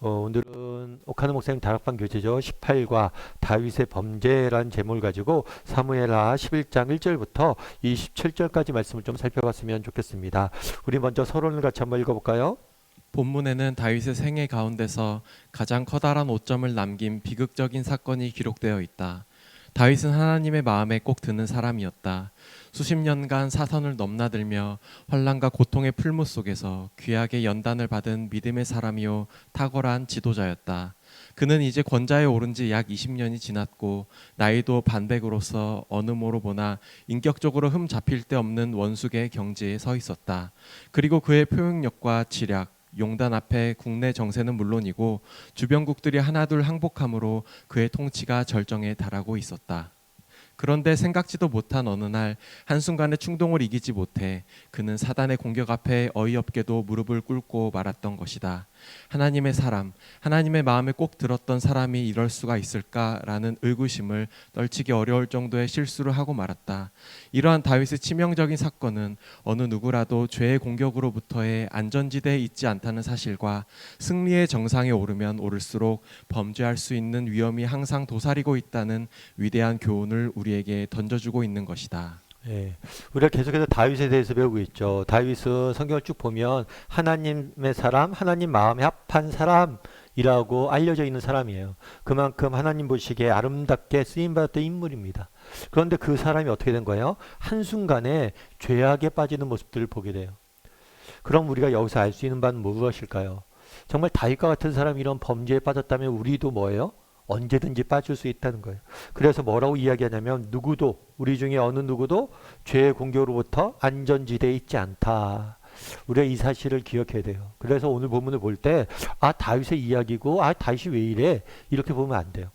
오늘은 오카노 목사님 다락방 교재죠. 18과 다윗의 범죄란 제목을 가지고 사무엘하 11장 1절부터 27절까지 말씀을 좀 살펴봤으면 좋겠습니다. 우리 먼저 서론을 같이 한번 읽어볼까요? 본문에는 다윗의 생애 가운데서 가장 커다란 오점을 남긴 비극적인 사건이 기록되어 있다. 다윗은 하나님의 마음에 꼭 드는 사람이었다. 수십 년간 사선을 넘나들며 환난과 고통의 풀무 속에서 귀하게 연단을 받은 믿음의 사람이요 탁월한 지도자였다. 그는 이제 권좌에 오른 지 약 20년이 지났고 나이도 반백으로서 어느 모로 보나 인격적으로 흠 잡힐 데 없는 원숙의 경지에 서 있었다. 그리고 그의 표현력과 지략, 용단 앞에 국내 정세는 물론이고 주변국들이 하나둘 항복함으로 그의 통치가 절정에 달하고 있었다. 그런데 생각지도 못한 어느 날 한순간의 충동을 이기지 못해 그는 사단의 공격 앞에 어이없게도 무릎을 꿇고 말았던 것이다. 하나님의 사람, 하나님의 마음에 꼭 들었던 사람이 이럴 수가 있을까라는 의구심을 떨치기 어려울 정도의 실수를 하고 말았다. 이러한 다윗의 치명적인 사건은 어느 누구라도 죄의 공격으로부터의 안전지대에 있지 않다는 사실과 승리의 정상에 오르면 오를수록 범죄할 수 있는 위험이 항상 도사리고 있다는 위대한 교훈을 우리에게 던져주고 있는 것이다. 예, 우리가 계속해서 다윗에 대해서 배우고 있죠. 다윗은 성경을 쭉 보면 하나님의 사람, 하나님 마음에 합한 사람이라고 알려져 있는 사람이에요. 그만큼 하나님 보시기에 아름답게 쓰임받았던 인물입니다. 그런데 그 사람이 어떻게 된 거예요? 한순간에 죄악에 빠지는 모습들을 보게 돼요. 그럼 우리가 여기서 알 수 있는 바는 무엇일까요? 정말 다윗과 같은 사람이 이런 범죄에 빠졌다면 우리도 뭐예요? 언제든지 빠질 수 있다는 거예요. 그래서 뭐라고 이야기하냐면 누구도 우리 중에 어느 누구도 죄의 공격으로부터 안전지대에 있지 않다. 우리가 이 사실을 기억해야 돼요. 그래서 오늘 본문을 볼 때 다윗의 이야기고 다윗이 왜 이래? 이렇게 보면 안 돼요.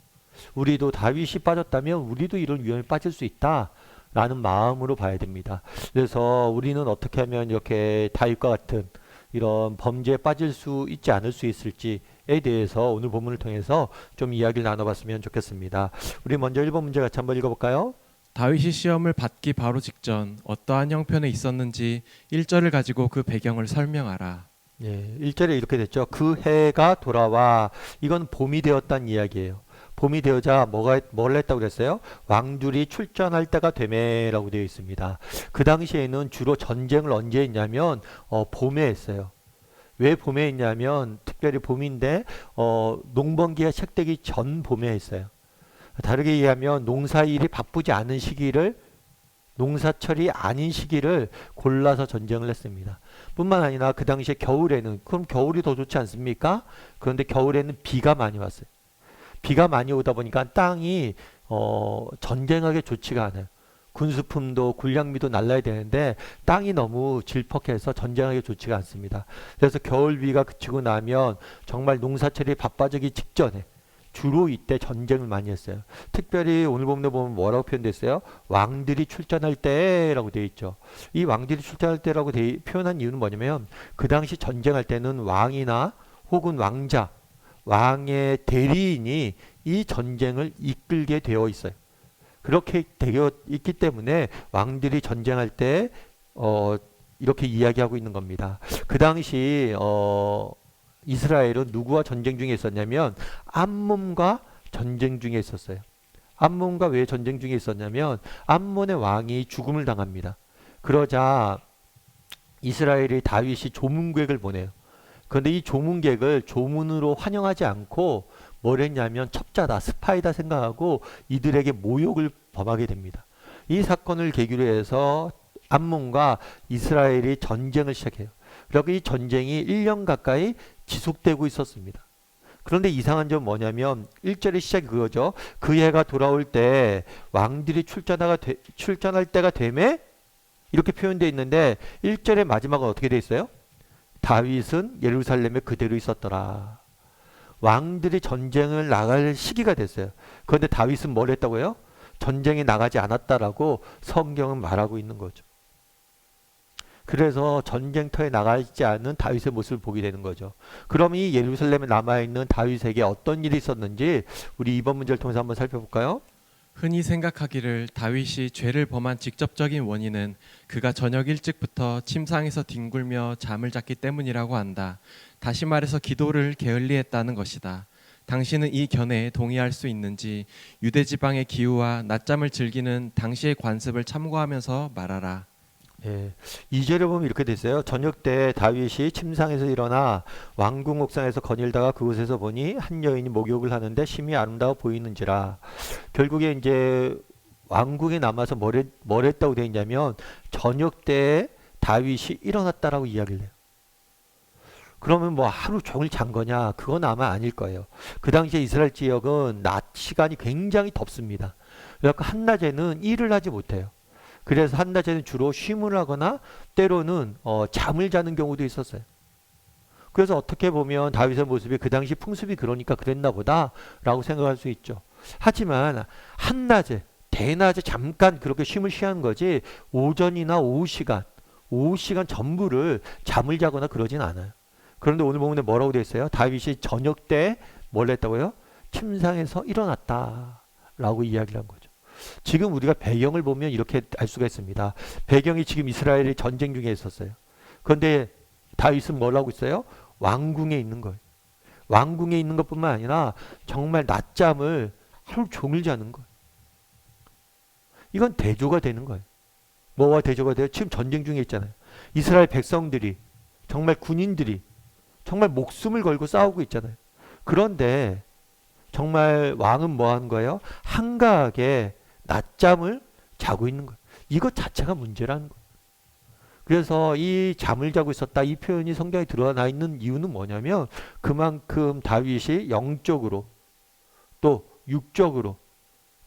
우리도 다윗이 빠졌다면 우리도 이런 위험에 빠질 수 있다. 라는 마음으로 봐야 됩니다. 그래서 우리는 어떻게 하면 이렇게 다윗과 같은 이런 범죄에 빠질 수 있지 않을 수 있을지에 대해서 오늘 본문을 통해서 좀 이야기를 나눠봤으면 좋겠습니다. 우리 먼저 1번 문제 같이 한번 읽어볼까요? 다윗이 시험을 받기 바로 직전 어떠한 형편에 있었는지 1절을 가지고 그 배경을 설명하라. 예, 1절에 이렇게 됐죠. 그 해가 돌아와. 이건 봄이 되었다는 이야기예요. 봄이 되어자 뭘 했다고 그랬어요? 왕들이 출전할 때가 되매라고 되어 있습니다. 그 당시에는 주로 전쟁을 언제 했냐면 봄에 했어요. 왜 봄에 했냐면 특별히 봄인데 농번기가 시작되기 전 봄에 했어요. 다르게 얘기하면 농사일이 바쁘지 않은 시기를 농사철이 아닌 시기를 골라서 전쟁을 했습니다. 뿐만 아니라 그 당시에 겨울에는 그럼 겨울이 더 좋지 않습니까? 그런데 겨울에는 비가 많이 왔어요. 비가 많이 오다 보니까 땅이 전쟁하기 좋지가 않아요. 군수품도 군량미도 날라야 되는데 땅이 너무 질퍽해서 전쟁하기 좋지가 않습니다. 그래서 겨울비가 그치고 나면 정말 농사철이 바빠지기 직전에 주로 이때 전쟁을 많이 했어요. 특별히 오늘 본문에 보면 뭐라고 표현됐어요? 왕들이 출전할 때라고 되어 있죠. 이 왕들이 출전할 때라고 표현한 이유는 뭐냐면 그 당시 전쟁할 때는 왕이나 혹은 왕자, 왕의 대리인이 이 전쟁을 이끌게 되어 있어요. 그렇게 되어 있기 때문에 왕들이 전쟁할 때 이렇게 이야기하고 있는 겁니다. 그 당시 이스라엘은 누구와 전쟁 중에 있었냐면 암몬과 전쟁 중에 있었어요. 암몬과 왜 전쟁 중에 있었냐면 암몬의 왕이 죽음을 당합니다. 그러자 이스라엘의 다윗이 조문객을 보내요. 그런데 이 조문객을 조문으로 환영하지 않고 뭘 했냐면 첩자다, 스파이다 생각하고 이들에게 모욕을 범하게 됩니다. 이 사건을 계기로 해서 암몬과 이스라엘이 전쟁을 시작해요. 그리고 이 전쟁이 1년 가까이 지속되고 있었습니다. 그런데 이상한 점은 뭐냐면 1절의 시작이 그거죠. 그 해가 돌아올 때 왕들이 출전할 때가 되매 이렇게 표현되어 있는데 1절의 마지막은 어떻게 되어 있어요? 다윗은 예루살렘에 그대로 있었더라. 왕들이 전쟁을 나갈 시기가 됐어요. 그런데 다윗은 뭘 했다고요? 전쟁에 나가지 않았다라고 성경은 말하고 있는 거죠. 그래서 전쟁터에 나가지 않은 다윗의 모습을 보게 되는 거죠. 그럼 이 예루살렘에 남아있는 다윗에게 어떤 일이 있었는지 우리 이번 문제를 통해서 한번 살펴볼까요? 흔히 생각하기를 다윗이 죄를 범한 직접적인 원인은 그가 저녁 일찍부터 침상에서 뒹굴며 잠을 잤기 때문이라고 한다. 다시 말해서 기도를 게을리했다는 것이다. 당신은 이 견해에 동의할 수 있는지 유대 지방의 기후와 낮잠을 즐기는 당시의 관습을 참고하면서 말하라. 예. 2절에 보면 이렇게 돼 있어요. 저녁 때 다윗이 침상에서 일어나 왕궁 옥상에서 거닐다가 그곳에서 보니 한 여인이 목욕을 하는데 심히 아름다워 보이는지라. 결국에 이제 왕궁에 남아서 뭘 했다고 되어 있냐면 저녁 때 다윗이 일어났다라고 이야기를 해요. 그러면 뭐 하루 종일 잔 거냐? 그건 아마 아닐 거예요. 그 당시에 이스라엘 지역은 낮 시간이 굉장히 덥습니다. 그래서 한낮에는 일을 하지 못해요. 그래서 한낮에는 주로 쉼을 하거나 때로는 잠을 자는 경우도 있었어요. 그래서 어떻게 보면 다윗의 모습이 그 당시 풍습이 그러니까 그랬나 보다라고 생각할 수 있죠. 하지만 한낮에 대낮에 잠깐 그렇게 쉼을 취하는 거지 오전이나 오후 시간 전부를 잠을 자거나 그러진 않아요. 그런데 오늘 보면 뭐라고 되어 있어요? 다윗이 저녁 때 뭘 했다고요? 침상에서 일어났다라고 이야기를 한 거죠. 지금 우리가 배경을 보면 이렇게 알 수가 있습니다. 배경이 지금 이스라엘이 전쟁 중에 있었어요. 그런데 다윗은 뭘 하고 있어요? 왕궁에 있는 거예요. 왕궁에 있는 것뿐만 아니라 정말 낮잠을 하루 종일 자는 거예요. 이건 대조가 되는 거예요. 뭐와 대조가 돼요? 지금 전쟁 중에 있잖아요. 이스라엘 백성들이 정말 군인들이 정말 목숨을 걸고 싸우고 있잖아요. 그런데 정말 왕은 뭐 하는 거예요? 한가하게 낮잠을 자고 있는 거예요. 이것 자체가 문제라는 거예요. 그래서 이 잠을 자고 있었다 이 표현이 성경에 드러나 있는 이유는 뭐냐면 그만큼 다윗이 영적으로 또 육적으로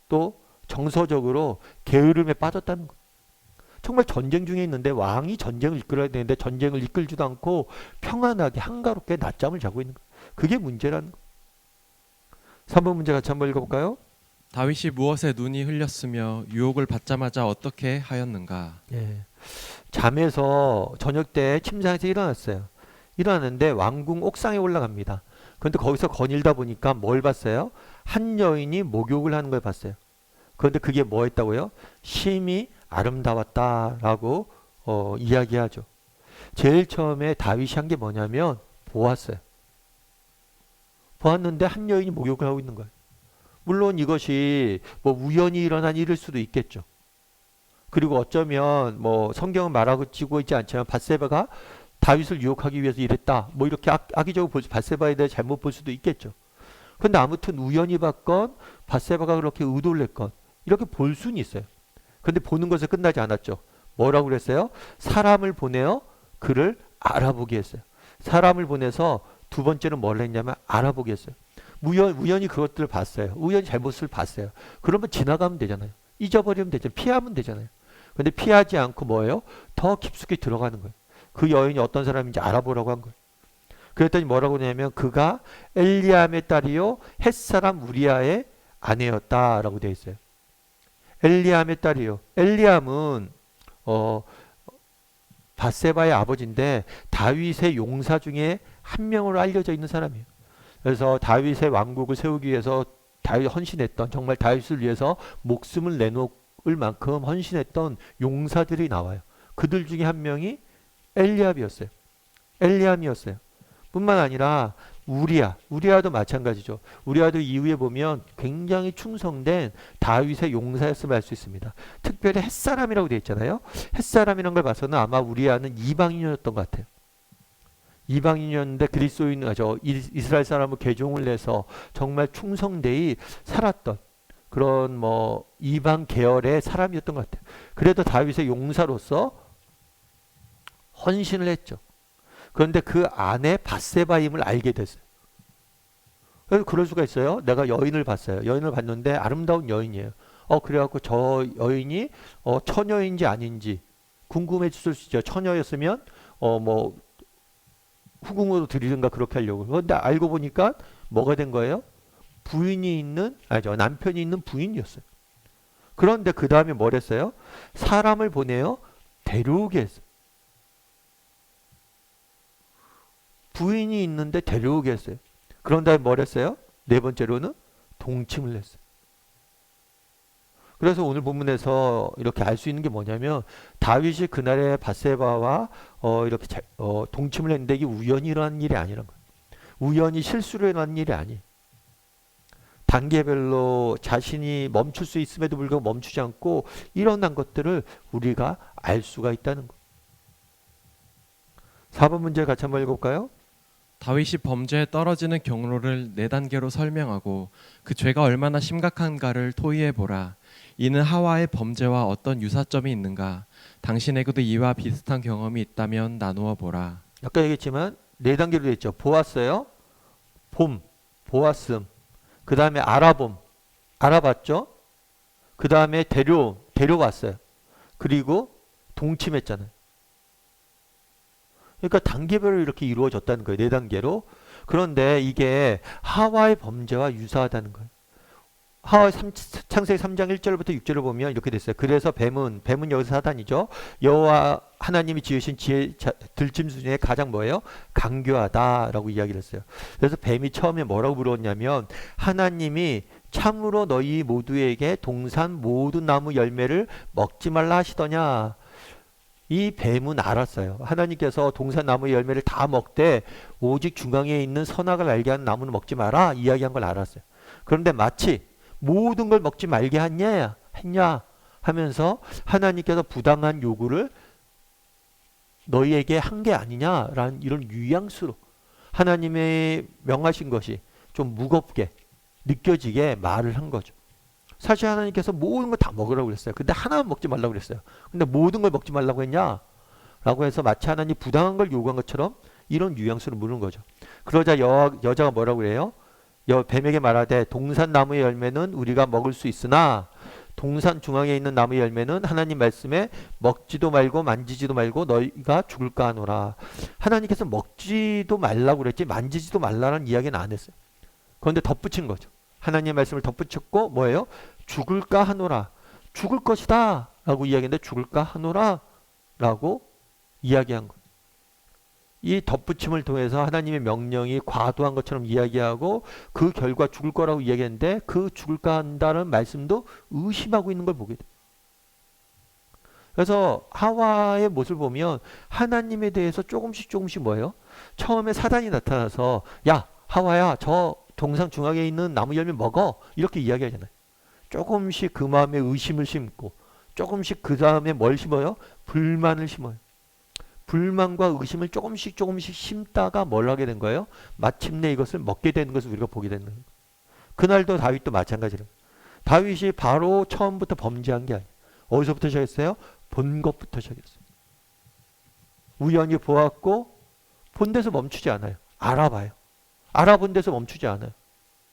또 정서적으로 게으름에 빠졌다는 거예요. 정말 전쟁 중에 있는데 왕이 전쟁을 이끌어야 되는데 전쟁을 이끌지도 않고 평안하게 한가롭게 낮잠을 자고 있는 거예요. 그게 문제라는 거예요. 3번 문제 같이 한번 읽어볼까요? 다윗이 무엇에 눈이 흘렸으며 유혹을 받자마자 어떻게 하였는가? 예. 잠에서 저녁 때 침상에서 일어났어요. 일어났는데 왕궁 옥상에 올라갑니다. 그런데 거기서 거닐다 보니까 뭘 봤어요? 한 여인이 목욕을 하는 걸 봤어요. 그런데 그게 뭐였다고요? 심히 아름다웠다라고 이야기하죠. 제일 처음에 다윗이 한 게 뭐냐면 보았어요. 보았는데 한 여인이 목욕을 하고 있는 거예요. 물론 이것이 뭐 우연히 일어난 일일 수도 있겠죠. 그리고 어쩌면 뭐 성경은 말하고 지고 있지 않지만 밧세바가 다윗을 유혹하기 위해서 이랬다. 뭐 이렇게 악의적으로 밧세바에 대해 잘못 볼 수도 있겠죠. 근데 아무튼 우연히 봤건 밧세바가 그렇게 의도를 했건 이렇게 볼 수는 있어요. 근데 보는 것에 끝나지 않았죠. 뭐라고 그랬어요? 사람을 보내어 그를 알아보게 했어요. 사람을 보내서 두 번째는 뭘 했냐면 알아보게 했어요. 우연히 그것들을 봤어요. 우연히 잘못을 봤어요. 그러면 지나가면 되잖아요. 잊어버리면 되잖아요. 피하면 되잖아요. 근데 피하지 않고 뭐예요? 더 깊숙이 들어가는 거예요. 그 여인이 어떤 사람인지 알아보라고 한 거예요. 그랬더니 뭐라고 하냐면 그가 엘리암의 딸이요 햇사람 우리아의 아내였다라고 되어 있어요. 엘리암의 딸이요. 엘리암은 밧세바의 아버지인데 다윗의 용사 중에 한 명으로 알려져 있는 사람이에요. 그래서 다윗의 왕국을 세우기 위해서 다윗 헌신했던 정말 다윗을 위해서 목숨을 내놓을 만큼 헌신했던 용사들이 나와요. 그들 중에 한 명이 엘리압이었어요. 엘리암이었어요. 뿐만 아니라 우리아도 마찬가지죠. 우리아도 이후에 보면 굉장히 충성된 다윗의 용사였음을 알 수 있습니다. 특별히 햇사람이라고 되어 있잖아요. 햇사람이라는 걸 봐서는 아마 우리아는 이방인이었던 것 같아요. 이방인이었는데 그리스도인 이스라엘 사람을 개종을 해서 정말 충성되이 살았던 그런 뭐 이방 계열의 사람이었던 것 같아요. 그래도 다윗의 용사로서 헌신을 했죠. 그런데 그 아내 밧세바임을 알게 됐어요. 그래서 그럴 수가 있어요. 내가 여인을 봤어요. 여인을 봤는데 아름다운 여인이에요. 그래갖고 저 여인이 처녀인지 아닌지 궁금해질 수 있죠. 처녀였으면 뭐 후궁으로 드리든가 그렇게 하려고. 그런데 알고 보니까 뭐가 된 거예요? 남편이 있는 부인이었어요. 그런데 그 다음에 뭘 했어요? 사람을 보내어 데려오게 했어요. 부인이 있는데 데려오게 했어요. 그런 다음에 뭘 했어요? 네 번째로는 동침을 했어요. 그래서 오늘 본문에서 이렇게 알 수 있는 게 뭐냐면 다윗이 그날에 밧세바와 이렇게 동침을 했는데 이게 우연히 일어난 일이 아니란 거예요. 우연히 실수로 일어난 일이 아니. 단계별로 자신이 멈출 수 있음에도 불구하고 멈추지 않고 일어난 것들을 우리가 알 수가 있다는 거. 4번 문제 같이 한번 읽어볼까요? 다윗이 범죄에 떨어지는 경로를 네 단계로 설명하고 그 죄가 얼마나 심각한가를 토의해 보라. 이는 하와의 범죄와 어떤 유사점이 있는가? 당신에게도 이와 비슷한 경험이 있다면 나누어 보라. 아까 얘기했지만 네 단계로 되어 있죠. 보았어요. 봄, 보았음. 그 다음에 알아봄, 알아봤죠. 그 다음에 데려왔어요. 그리고 동침했잖아요. 그러니까 단계별로 이렇게 이루어졌다는 거예요. 네 단계로. 그런데 이게 하와의 범죄와 유사하다는 거예요. 하와 창세기 3장 1절부터 6절을 보면 이렇게 됐어요. 그래서 뱀은 여기서 사단이죠. 여호와 하나님이 지으신 들짐승 중에 가장 뭐예요? 강교하다라고 이야기를 했어요. 그래서 뱀이 처음에 뭐라고 물었냐면 하나님이 참으로 너희 모두에게 동산 모든 나무 열매를 먹지 말라 하시더냐. 이 뱀은 알았어요. 하나님께서 동산 나무 열매를 다 먹되 오직 중앙에 있는 선악을 알게 하는 나무는 먹지 마라 이야기한 걸 알았어요. 그런데 마치 모든 걸 먹지 말게 했냐 하면서 하나님께서 부당한 요구를 너희에게 한 게 아니냐라는 이런 뉘앙스로 하나님의 명하신 것이 좀 무겁게 느껴지게 말을 한 거죠. 사실 하나님께서 모든 걸 다 먹으라고 그랬어요. 근데 하나만 먹지 말라고 그랬어요. 근데 모든 걸 먹지 말라고 했냐? 라고 해서 마치 하나님 부당한 걸 요구한 것처럼 이런 뉘앙스로 묻는 거죠. 그러자 여자가 뭐라고 그래요? 뱀에게 말하되 동산 나무의 열매는 우리가 먹을 수 있으나 동산 중앙에 있는 나무의 열매는 하나님 말씀에 먹지도 말고 만지지도 말고 너희가 죽을까 하노라. 하나님께서 먹지도 말라고 그랬지 만지지도 말라는 이야기는 안 했어요. 그런데 덧붙인 거죠. 하나님의 말씀을 덧붙였고 뭐예요? 죽을까 하노라. 죽을 것이다 라고 이야기했는데 죽을까 하노라 라고 이야기한 거예요. 이 덧붙임을 통해서 하나님의 명령이 과도한 것처럼 이야기하고 그 결과 죽을 거라고 이야기했는데 그 죽을까 한다는 말씀도 의심하고 있는 걸 보게 돼요. 그래서 하와의 모습을 보면 하나님에 대해서 조금씩 뭐예요? 처음에 사단이 나타나서 야 하와야 저 동상 중앙에 있는 나무 열매 먹어 이렇게 이야기하잖아요. 조금씩 그 마음에 의심을 심고 조금씩 그 다음에 뭘 심어요? 불만을 심어요. 불만과 의심을 조금씩 심다가 뭘 하게 된 거예요? 마침내 이것을 먹게 되는 것을 우리가 보게 되는 거예요. 그날도 다윗도 마찬가지로 다윗이 바로 처음부터 범죄한 게 아니에요. 어디서부터 시작했어요? 본 것부터 시작했어요. 우연히 보았고 본 데서 멈추지 않아요. 알아봐요. 알아본 데서 멈추지 않아요.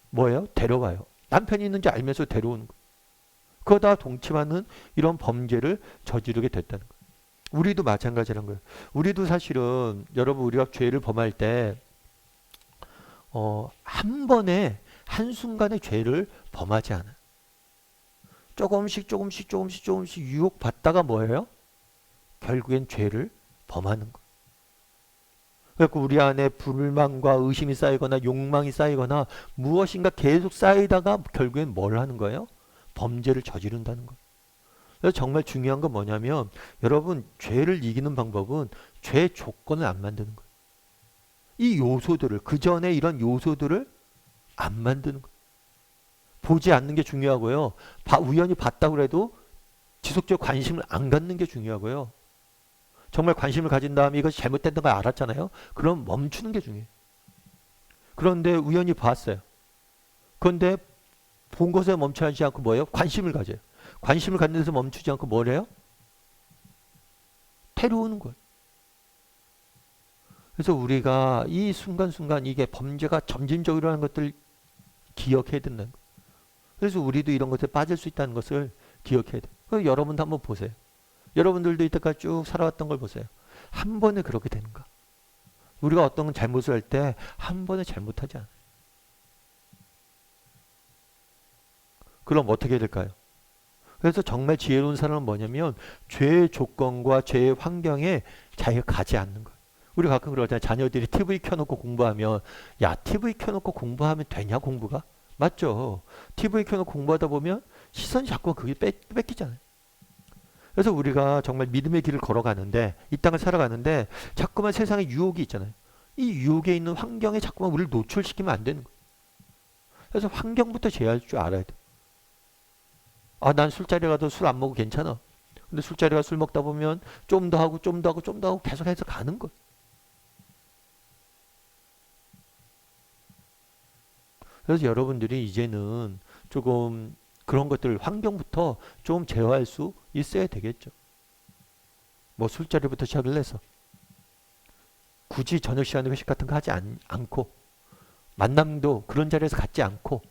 뭐예요? 데려가요. 남편이 있는지 알면서 데려오는 거예요. 그러다 동침하는 이런 범죄를 저지르게 됐다는 거예요. 우리도 마찬가지란 거예요. 우리도 사실은 여러분 우리가 죄를 범할 때 한 번에 한순간에 죄를 범하지 않아요. 조금씩 유혹받다가 뭐예요? 결국엔 죄를 범하는 거예요. 그래서 우리 안에 불만과 의심이 쌓이거나 욕망이 쌓이거나 무엇인가 계속 쌓이다가 결국엔 뭘 하는 거예요? 범죄를 저지른다는 거예요. 그래서 정말 중요한 건 뭐냐면 여러분 죄를 이기는 방법은 죄 조건을 안 만드는 거예요. 이 요소들을 그 전에 이런 요소들을 안 만드는 거예요. 보지 않는 게 중요하고요. 우연히 봤다고 해도 지속적으로 관심을 안 갖는 게 중요하고요. 정말 관심을 가진 다음에 이것이 잘못된다는 걸 알았잖아요. 그럼 멈추는 게 중요해요. 그런데 우연히 봤어요. 그런데 본 것에 멈추지 않고 뭐예요? 관심을 가져요. 관심을 갖는 데서 멈추지 않고 뭐래요? 데려오는 거예요. 그래서 우리가 이 순간순간 이게 범죄가 점진적으로 일어나는 것들을 기억해야 된다는 거예요. 그래서 우리도 이런 것에 빠질 수 있다는 것을 기억해야 돼요. 그래서 여러분도 한번 보세요. 여러분들도 이때까지 쭉 살아왔던 걸 보세요. 한 번에 그렇게 되는가? 우리가 어떤 잘못을 할 때 한 번에 잘못하지 않아요. 그럼 어떻게 해야 될까요? 그래서 정말 지혜로운 사람은 뭐냐면 죄의 조건과 죄의 환경에 자기가 가지 않는 거예요. 우리 가끔 그러잖아요. 자녀들이 TV 켜놓고 공부하면 야 TV 켜놓고 공부하면 되냐 공부가? 맞죠. TV 켜놓고 공부하다 보면 시선이 자꾸 그게 뺏기잖아요. 그래서 우리가 정말 믿음의 길을 걸어가는데 이 땅을 살아가는데 자꾸만 세상에 유혹이 있잖아요. 이 유혹에 있는 환경에 자꾸만 우리를 노출시키면 안 되는 거예요. 그래서 환경부터 제어할 줄 알아야 돼. 아, 난 술자리 가도 술 안 먹고 괜찮아. 근데 술자리 가 술 먹다 보면 좀 더 하고 좀 더 하고 좀 더 하고 계속 해서 가는 거예요. 그래서 여러분들이 이제는 조금 그런 것들 환경부터 좀 제어할 수 있어야 되겠죠. 뭐 술자리부터 시작을 해서 굳이 저녁 시간에 회식 같은 거 하지 않고 만남도 그런 자리에서 갖지 않고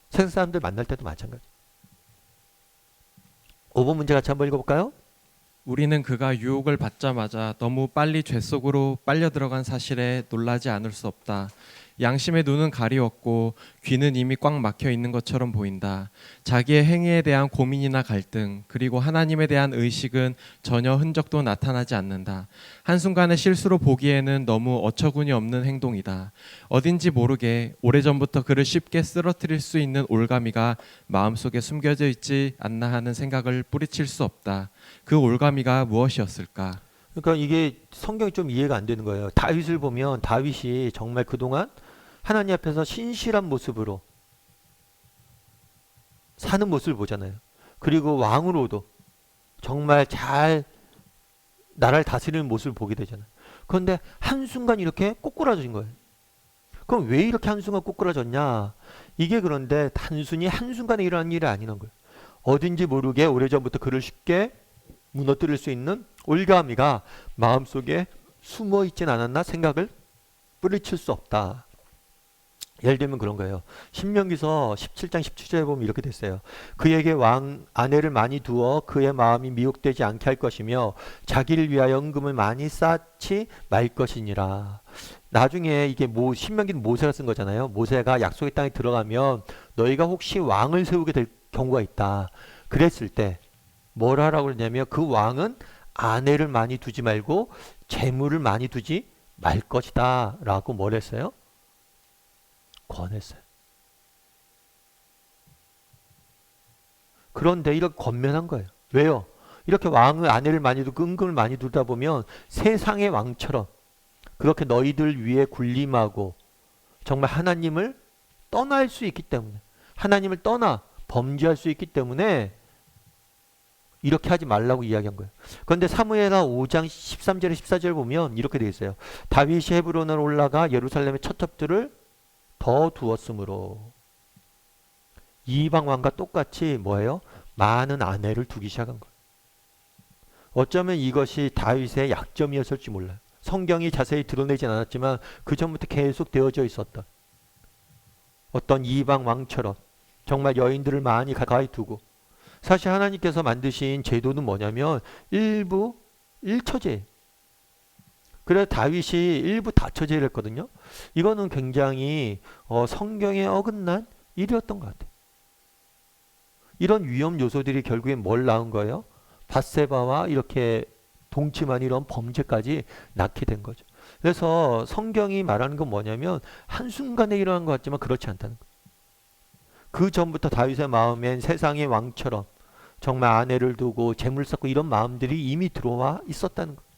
세상 사람들 만날 때도 마찬가지. 5번 문제 같이 한번 읽어볼까요? 우리는 그가 유혹을 받자마자 너무 빨리 죄 속으로 빨려 들어간 사실에 놀라지 않을 수 없다. 양심의 눈은 가리웠고 귀는 이미 꽉 막혀 있는 것처럼 보인다. 자기의 행위에 대한 고민이나 갈등, 그리고 하나님에 대한 의식은 전혀 흔적도 나타나지 않는다. 한순간의 실수로 보기에는 너무 어처구니 없는 행동이다. 어딘지 모르게 오래전부터 그를 쉽게 쓰러뜨릴 수 있는 올가미가 마음속에 숨겨져 있지 않나 하는 생각을 뿌리칠 수 없다. 그 올가미가 무엇이었을까? 그러니까 이게 성경이 좀 이해가 안 되는 거예요. 다윗을 보면 다윗이 정말 그동안 하나님 앞에서 신실한 모습으로 사는 모습을 보잖아요. 그리고 왕으로도 정말 잘 나라를 다스리는 모습을 보게 되잖아요. 그런데 한순간 이렇게 꼬꾸라진 거예요. 그럼 왜 이렇게 한순간 꼬꾸라졌냐? 이게 그런데 단순히 한순간에 일어난 일이 아니란 거예요. 어딘지 모르게 오래전부터 그를 쉽게 무너뜨릴 수 있는 올가미가 마음속에 숨어 있진 않았나 생각을 뿌리칠 수 없다. 예를 들면 그런 거예요. 신명기서 17장 17절에 보면 이렇게 됐어요. 그에게 왕 아내를 많이 두어 그의 마음이 미혹되지 않게 할 것이며 자기를 위하여 은금을 많이 쌓지 말 것이니라. 나중에 이게 신명기는 모세가 쓴 거잖아요. 모세가 약속의 땅에 들어가면 너희가 혹시 왕을 세우게 될 경우가 있다. 그랬을 때 뭘 하라고 그러냐면 그 왕은 아내를 많이 두지 말고 재물을 많이 두지 말 것이다 라고 뭘 했어요? 권했어요. 그런데 이렇게 권면한 거예요. 왜요? 이렇게 왕을 아내를 많이 두고 은금을 많이 두다 보면 세상의 왕처럼 그렇게 너희들 위에 군림하고 정말 하나님을 떠날 수 있기 때문에 하나님을 떠나 범죄할 수 있기 때문에 이렇게 하지 말라고 이야기한 거예요. 그런데 사무엘하 5장 13절에 14절 보면 이렇게 되어 있어요. 다윗이 헤브론을 올라가 예루살렘의 첩들을 더 두었으므로 이방 왕과 똑같이 뭐예요? 많은 아내를 두기 시작한 거예요. 어쩌면 이것이 다윗의 약점이었을지 몰라요. 성경이 자세히 드러내진 않았지만 그 전부터 계속 되어져 있었던 어떤 이방 왕처럼 정말 여인들을 많이 가까이 두고 사실 하나님께서 만드신 제도는 뭐냐면 일부 일처제. 그래서 다윗이 일부 다처제를 했거든요. 이거는 굉장히 성경에 어긋난 일이었던 것 같아요. 이런 위험 요소들이 결국엔 뭘 낳은 거예요? 밧세바와 이렇게 동침한 이런 범죄까지 낳게 된 거죠. 그래서 성경이 말하는 건 뭐냐면 한순간에 일어난 것 같지만 그렇지 않다는 거예요. 그 전부터 다윗의 마음엔 세상의 왕처럼 정말 아내를 두고 재물 쌓고 이런 마음들이 이미 들어와 있었다는 거예요.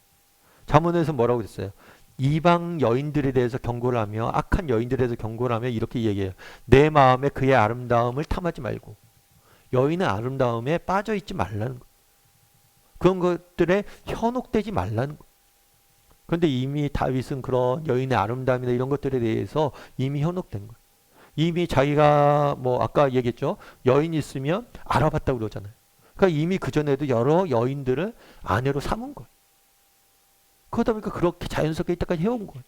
잠언에서 뭐라고 했어요? 이방 여인들에 대해서 경고를 하며 악한 여인들에 대해서 경고를 하며 이렇게 얘기해요. 내 마음에 그의 아름다움을 탐하지 말고 여인의 아름다움에 빠져 있지 말라는 거예요. 그런 것들에 현혹되지 말라는 거예요. 그런데 이미 다윗은 그런 여인의 아름다움이나 이런 것들에 대해서 이미 현혹된 거예요. 이미 자기가 뭐 아까 얘기했죠. 여인 있으면 알아봤다고 그러잖아요. 그러니까 이미 그전에도 여러 여인들을 아내로 삼은 거예요. 그러다 보니까 그렇게 자연스럽게 이때까지 해온 거예요.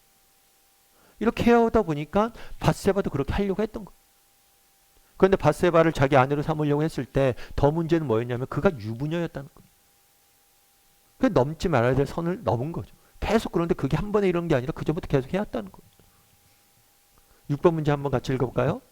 이렇게 해오다 보니까 밧세바도 그렇게 하려고 했던 거예요. 그런데 밧세바를 자기 아내로 삼으려고 했을 때 더 문제는 뭐였냐면 그가 유부녀였다는 거예요. 그 넘지 말아야 될 선을 넘은 거죠. 계속 그런데 그게 한 번에 이런 게 아니라 그전부터 계속 해왔다는 거예요. 6번 문제 한번 같이 읽어볼까요?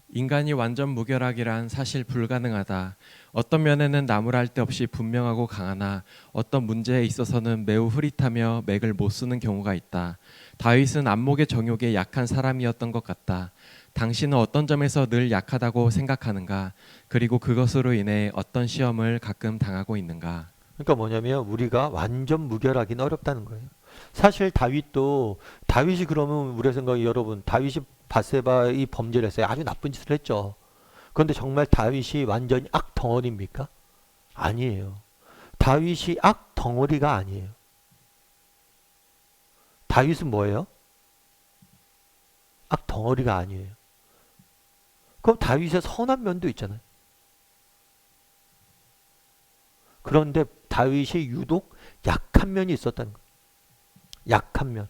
인간이 완전 무결하기란 사실 불가능하다. 어떤 면에는 나무랄 데 없이 분명하고 강하나 어떤 문제에 있어서는 매우 흐릿하며 맥을 못 쓰는 경우가 있다. 다윗은 안목의 정욕에 약한 사람이었던 것 같다. 당신은 어떤 점에서 늘 약하다고 생각하는가? 그리고 그것으로 인해 어떤 시험을 가끔 당하고 있는가? 그러니까 뭐냐면 우리가 완전 무결하기는 어렵다는 거예요. 사실 다윗이 그러면 우리 생각에 여러분 다윗이 바세바의 범죄를 했어요. 아주 나쁜 짓을 했죠. 그런데 정말 다윗이 완전히 악덩어리입니까? 아니에요. 다윗이 악덩어리가 아니에요. 다윗은 뭐예요? 악덩어리가 아니에요. 그럼 다윗의 선한 면도 있잖아요. 그런데 다윗이 유독 약한 면이 있었다는 거예요. 약한 면.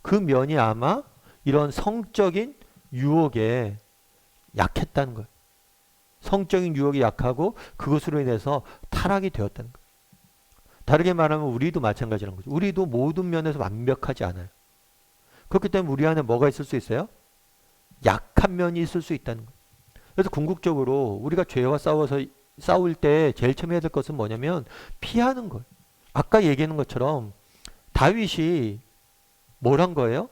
그 면이 아마 이런 성적인 유혹에 약했다는 거예요. 성적인 유혹이 약하고 그것으로 인해서 타락이 되었다는 거예요. 다르게 말하면 우리도 마찬가지라는 거죠. 우리도 모든 면에서 완벽하지 않아요. 그렇기 때문에 우리 안에 뭐가 있을 수 있어요? 약한 면이 있을 수 있다는 거예요. 그래서 궁극적으로 우리가 죄와 싸울 때 제일 처음 해야 될 것은 뭐냐면 피하는 거예요. 아까 얘기하는 것처럼 다윗이 뭘 한 거예요?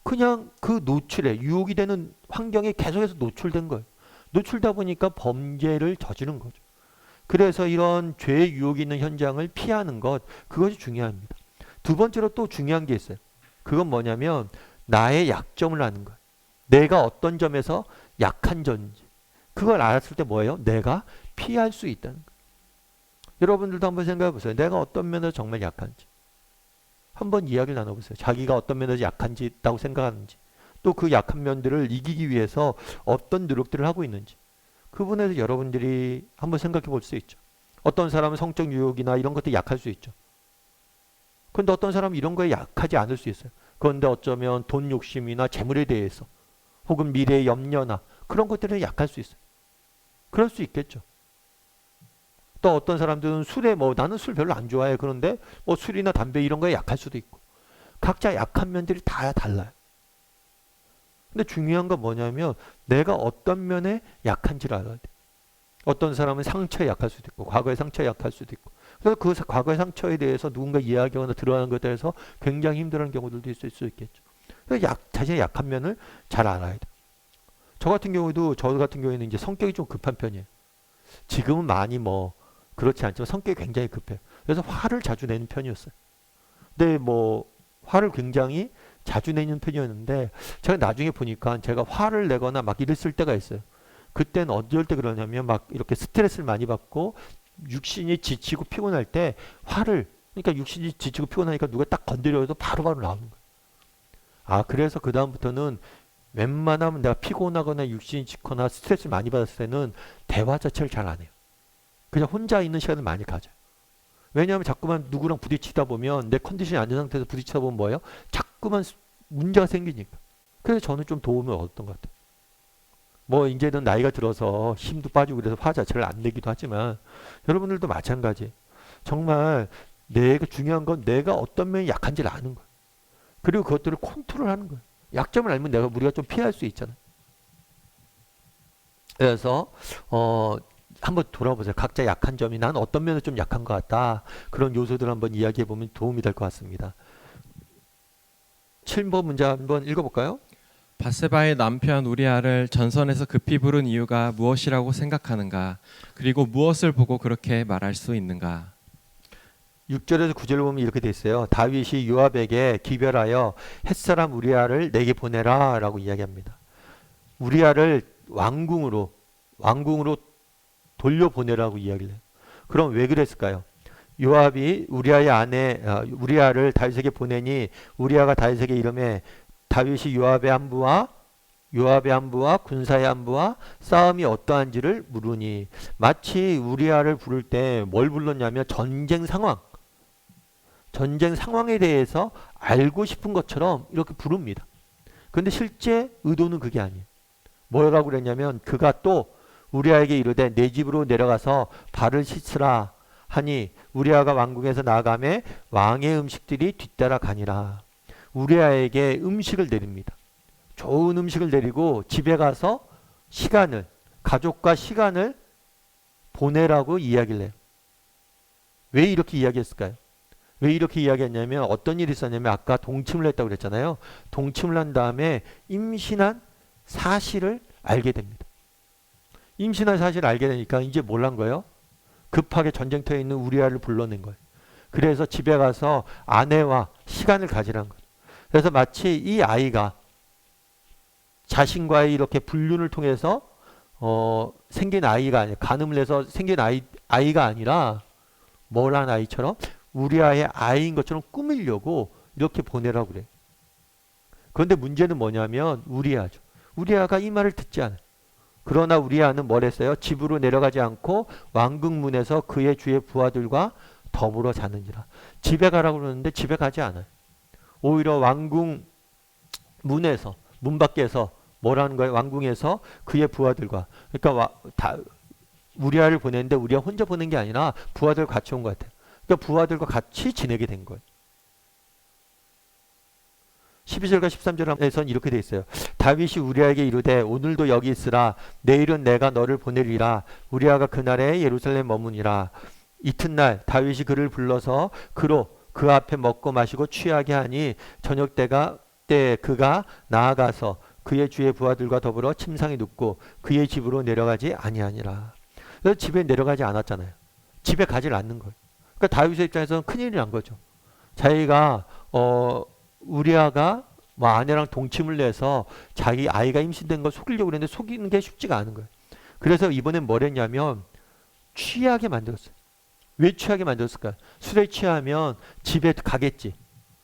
그냥 그 노출에 유혹이 되는 환경에 계속해서 노출된 거예요. 노출다 보니까 범죄를 저지른 거죠. 그래서 이런 죄의 유혹이 있는 현장을 피하는 것, 그것이 중요합니다. 두 번째로 또 중요한 게 있어요. 그건 뭐냐면 나의 약점을 아는 거예요. 내가 어떤 점에서 약한 점인지. 그걸 알았을 때 뭐예요? 내가 피할 수 있다는 거예요. 여러분들도 한번 생각해 보세요. 내가 어떤 면에서 정말 약한지. 한번 이야기를 나눠보세요. 자기가 어떤 면에서 약한지 있다고 생각하는지. 또 그 약한 면들을 이기기 위해서 어떤 노력들을 하고 있는지. 그 부분에서 여러분들이 한번 생각해 볼 수 있죠. 어떤 사람은 성적 유혹이나 이런 것들이 약할 수 있죠. 그런데 어떤 사람은 이런 거에 약하지 않을 수 있어요. 그런데 어쩌면 돈 욕심이나 재물에 대해서 혹은 미래의 염려나 그런 것들에 약할 수 있어요. 그럴 수 있겠죠. 또 어떤 사람들은 술에 나는 술 별로 안 좋아해. 그런데 술이나 담배 이런 거에 약할 수도 있고. 각자 약한 면들이 다 달라요. 근데 중요한 건 뭐냐면 내가 어떤 면에 약한지를 알아야 돼. 어떤 사람은 상처에 약할 수도 있고 과거의 상처에 약할 수도 있고 그래서 그 과거의 상처에 대해서 누군가 이야기하거나 드러나는 것에 대해서 굉장히 힘들어하는 경우들도 있을 수 있겠죠. 그래서 자신의 약한 면을 잘 알아야 돼. 저 같은 경우에는 이제 성격이 좀 급한 편이에요. 지금은 많이 그렇지 않지만 성격이 굉장히 급해요. 그래서 화를 자주 내는 편이었어요. 근데 화를 굉장히 자주 내는 편이었는데 제가 나중에 보니까 제가 화를 내거나 막 이랬을 때가 있어요. 그때는 어떨 때 그러냐면 막 이렇게 스트레스를 많이 받고 육신이 지치고 피곤할 때 그러니까 육신이 지치고 피곤하니까 누가 딱 건드려도 바로바로 나오는 거예요. 아, 그래서 그다음부터는 웬만하면 내가 피곤하거나 육신이 지거나 스트레스를 많이 받았을 때는 대화 자체를 잘 안 해요. 그냥 혼자 있는 시간을 많이 가져요. 왜냐하면 자꾸만 누구랑 부딪히다 보면 내 컨디션이 안 좋은 상태에서 부딪히다 보면 뭐예요? 자꾸만 문제가 생기니까. 그래서 저는 좀 도움을 얻었던 것 같아요. 이제는 나이가 들어서 힘도 빠지고 그래서 화 자체를 안 내기도 하지만 여러분들도 마찬가지. 정말 중요한 건 내가 어떤 면이 약한지를 아는 거예요. 그리고 그것들을 컨트롤하는 거예요. 약점을 알면 우리가 좀 피할 수 있잖아요. 그래서 한번 돌아보세요. 각자 약한 점이 난 어떤 면은 좀 약한 것 같다. 그런 요소들을 한번 이야기해 보면 도움이 될 것 같습니다. 7번 문제 한번 읽어볼까요? 바세바의 남편 우리아를 전선에서 급히 부른 이유가 무엇이라고 생각하는가? 그리고 무엇을 보고 그렇게 말할 수 있는가? 6절에서 9절을 보면 이렇게 돼 있어요. 다윗이 요압에게 기별하여 햇사람 우리아를 내게 보내라 라고 이야기합니다. 우리아를 왕궁으로 돌려보내라고 이야기를 해요. 그럼 왜 그랬을까요? 요압이 우리아의 아내 우리아를 다윗에게 보내니 우리아가 다윗에게 이르매 다윗이 요압의 한부와 군사의 한부와 싸움이 어떠한지를 물으니 마치 우리아를 부를 때 뭘 불렀냐면 전쟁 상황에 대해서 알고 싶은 것처럼 이렇게 부릅니다. 그런데 실제 의도는 그게 아니에요. 뭐라고 그랬냐면 그가 또 우리아에게 이르되 내 집으로 내려가서 발을 씻으라 하니 우리아가 왕궁에서 나아가매 왕의 음식들이 뒤따라 가니라. 우리아에게 음식을 내립니다. 좋은 음식을 내리고 집에 가서 가족과 시간을 보내라고 이야기를 해요. 왜 이렇게 이야기했을까요? 왜 이렇게 이야기했냐면 어떤 일이 있었냐면 아까 동침을 했다고 그랬잖아요. 동침을 한 다음에 임신한 사실을 알게 됩니다. 임신한 사실을 알게 되니까 이제 뭘 한 거예요? 급하게 전쟁터에 있는 우리아를 불러낸 거예요. 그래서 집에 가서 아내와 시간을 가지라는 거예요. 그래서 마치 이 아이가 자신과의 이렇게 불륜을 통해서 생긴 아이가 아니라 간음을 해서 생긴 아이가 아니라 뭘 한 아이처럼 우리아의 아이인 것처럼 꾸미려고 이렇게 보내라고 그래요. 그런데 문제는 뭐냐면 우리아죠. 우리아가 이 말을 듣지 않아요. 그러나 우리아는 뭘 했어요? 집으로 내려가지 않고 왕궁문에서 그의 주의 부하들과 더불어 자느니라. 집에 가라고 그러는데 집에 가지 않아요. 오히려 왕궁 문에서 문 밖에서 뭐라는 거예요? 왕궁에서 그의 부하들과 그러니까 우리아를 보냈는데 우리아 혼자 보낸 게 아니라 부하들 같이 온 것 같아요. 그러니까 부하들과 같이 지내게 된 거예요. 12절과 13절에서는 이렇게 돼 있어요. 다윗이 우리아에게 이르되 오늘도 여기 있으라. 내일은 내가 너를 보내리라. 우리아가 그날에 예루살렘 머무니라. 이튿날 다윗이 그를 불러서 그로 그 앞에 먹고 마시고 취하게 하니 저녁 때 그가 나아가서 그의 주의 부하들과 더불어 침상에 눕고 그의 집으로 내려가지 아니하니라. 그래서 집에 내려가지 않았잖아요. 집에 가지 않는 거예요. 그러니까 다윗의 입장에서는 큰일이 난 거죠. 자기가 우리아가 뭐 아내랑 동침을 내서 자기 아이가 임신된 걸 속이려고 그랬는데 속이는 게 쉽지가 않은 거예요. 그래서 이번엔 뭘 했냐면 취하게 만들었어요. 왜 취하게 만들었을까요? 술에 취하면 집에 가겠지.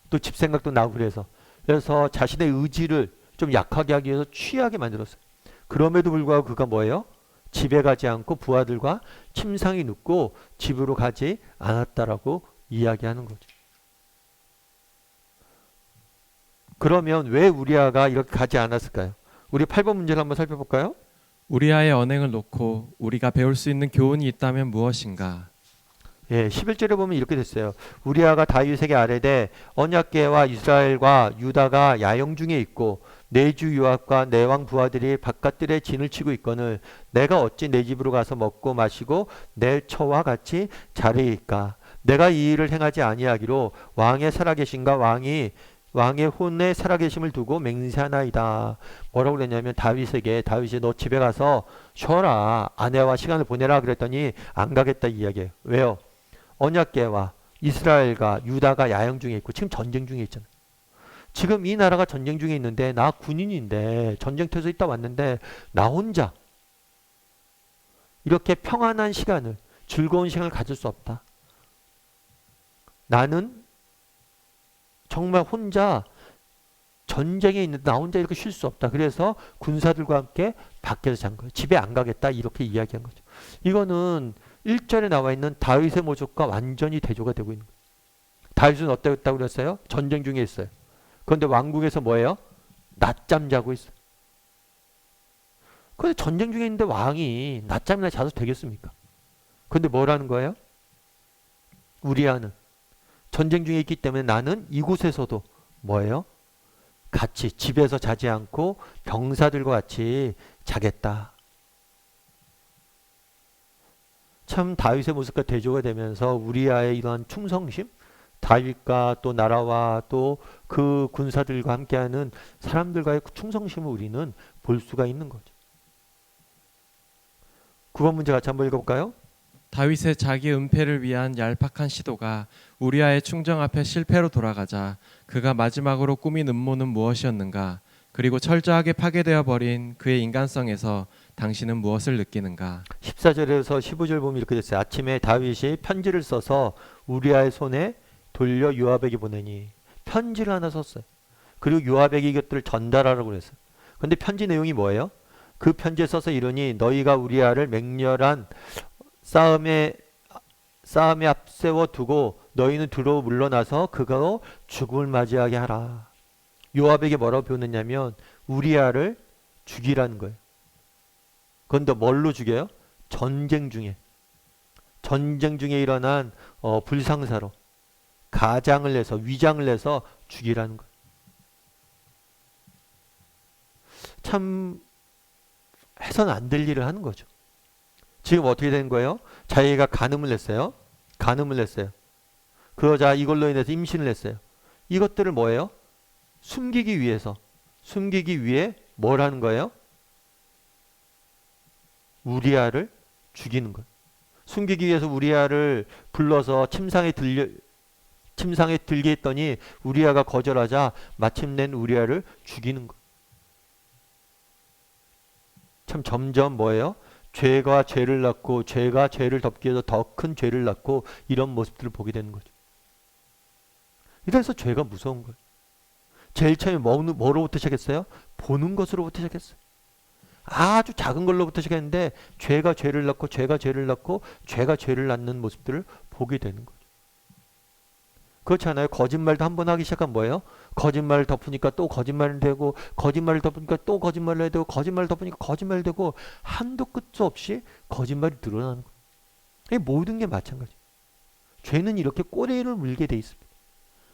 또 집 생각도 나고 그래서 자신의 의지를 좀 약하게 하기 위해서 취하게 만들었어요. 그럼에도 불구하고 그가 뭐예요? 집에 가지 않고 부하들과 침상에 눕고 집으로 가지 않았다라고 이야기하는 거죠. 그러면 왜 우리아가 이렇게 가지 않았을까요? 우리 8번 문제를 한번 살펴볼까요? 우리아의 언행을 놓고 우리가 배울 수 있는 교훈이 있다면 무엇인가? 예, 11절에 보면 이렇게 됐어요. 우리아가 다윗에게 아뢰되 언약궤와 이스라엘과 유다가 야영 중에 있고 내 주 요압과 내 왕 부하들이 바깥들에 진을 치고 있거늘 내가 어찌 내 집으로 가서 먹고 마시고 내 처와 같이 자리이까? 내가 이 일을 행하지 아니하기로 왕의 살아계신가 왕의 혼에 살아계심을 두고 맹세하나이다. 뭐라고 그랬냐면 다윗이 너 집에 가서 쉬어라. 아내와 시간을 보내라 그랬더니 안 가겠다 이 이야기예요. 왜요? 언약궤와 이스라엘과 유다가 야영 중에 있고 지금 전쟁 중에 있잖아요. 지금 이 나라가 전쟁 중에 있는데 나 군인인데 전쟁터에서 있다 왔는데 나 혼자 이렇게 평안한 시간을 즐거운 시간을 가질 수 없다. 나는 정말 혼자 전쟁에 있는데 나 혼자 이렇게 쉴 수 없다. 그래서 군사들과 함께 밖에서 잔 거예요. 집에 안 가겠다 이렇게 이야기한 거죠. 이거는 1절에 나와 있는 다윗의 모습과 완전히 대조가 되고 있는 거예요. 다윗은 어땠다고 그랬어요? 전쟁 중에 있어요. 그런데 왕궁에서 뭐예요? 낮잠 자고 있어요. 그런데 전쟁 중에 있는데 왕이 낮잠이나 자도 되겠습니까? 그런데 뭐라는 거예요? 우리아는 전쟁 중에 있기 때문에 나는 이곳에서도 뭐예요? 같이 집에서 자지 않고 병사들과 같이 자겠다. 참 다윗의 모습과 대조가 되면서 우리아의 이러한 충성심, 다윗과 또 나라와 또 그 군사들과 함께하는 사람들과의 충성심을 우리는 볼 수가 있는 거죠. 9번 문제 같이 한번 읽어볼까요? 다윗의 자기 은폐를 위한 얄팍한 시도가 우리아의 충정 앞에 실패로 돌아가자 그가 마지막으로 꾸민 음모는 무엇이었는가? 그리고 철저하게 파괴되어 버린 그의 인간성에서 당신은 무엇을 느끼는가? 14절에서 15절 보면 이렇게 됐어요. 아침에 다윗이 편지를 써서 우리아의 손에 돌려 요압에게 보내니 편지를 하나 썼어요. 그리고 요압에게 이것들을 전달하라고 그랬어요. 그런데 편지 내용이 뭐예요? 그 편지에 써서 이르니 너희가 우리아를 맹렬한 싸움에 앞세워 두고 너희는 뒤로 물러나서 그가 죽음을 맞이하게 하라. 요압에게 뭐라고 배웠느냐면 우리아를 죽이라는 거예요. 그런데 뭘로 죽여요? 전쟁 중에 일어난 불상사로 가장을 내서 위장을 내서 죽이라는 거예요. 참 해서는 안 될 일을 하는 거죠. 지금 어떻게 된 거예요? 자기가 간음을 냈어요. 그러자 이걸로 인해서 임신을 했어요. 이것들을 뭐예요? 숨기기 위해 뭘 하는 거예요? 우리아를 죽이는 거예요. 숨기기 위해서 우리아를 불러서 침상에 들게 했더니 우리아가 거절하자 마침내 우리아를 죽이는 거예요. 참 점점 뭐예요? 죄가 죄를 낳고 죄가 죄를 덮기 위해서 더 큰 죄를 낳고 이런 모습들을 보게 되는 거죠. 이래서 죄가 무서운 거예요. 제일 처음에 뭐로부터 시작했어요? 보는 것으로부터 시작했어요. 아주 작은 걸로부터 시작했는데 죄가 죄를 낳고 죄가 죄를 낳고 죄가 죄를 낳는 모습들을 보게 되는 거죠. 그렇지 않아요? 거짓말도 한 번 하기 시작하면 뭐예요? 거짓말을 덮으니까 또 거짓말을 되고 거짓말을 덮으니까 또 거짓말을 해야 되고 거짓말을 덮으니까 거짓말이 되고 한도 끝도 없이 거짓말이 늘어나는 거예요. 이 모든 게 마찬가지예요. 죄는 이렇게 꼬리를 물게 돼 있습니다.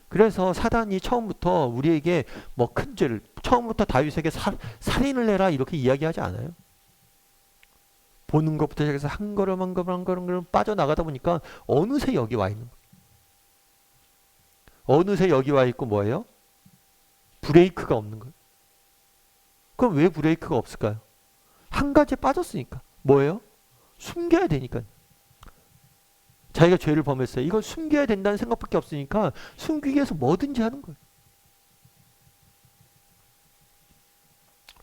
그래서 사단이 처음부터 우리에게 뭐 큰 죄를 처음부터 다윗에게 살인을 해라 이렇게 이야기하지 않아요. 보는 것부터 시작해서 한 걸음 한 걸음 한 걸음 한 걸음 빠져나가다 보니까 어느새 여기 와 있는 거예요. 어느새 여기 와 있고 뭐예요? 브레이크가 없는 거예요. 그럼 왜 브레이크가 없을까요? 한 가지에 빠졌으니까. 뭐예요? 숨겨야 되니까요. 자기가 죄를 범했어요. 이걸 숨겨야 된다는 생각밖에 없으니까 숨기기 위해서 뭐든지 하는 거예요.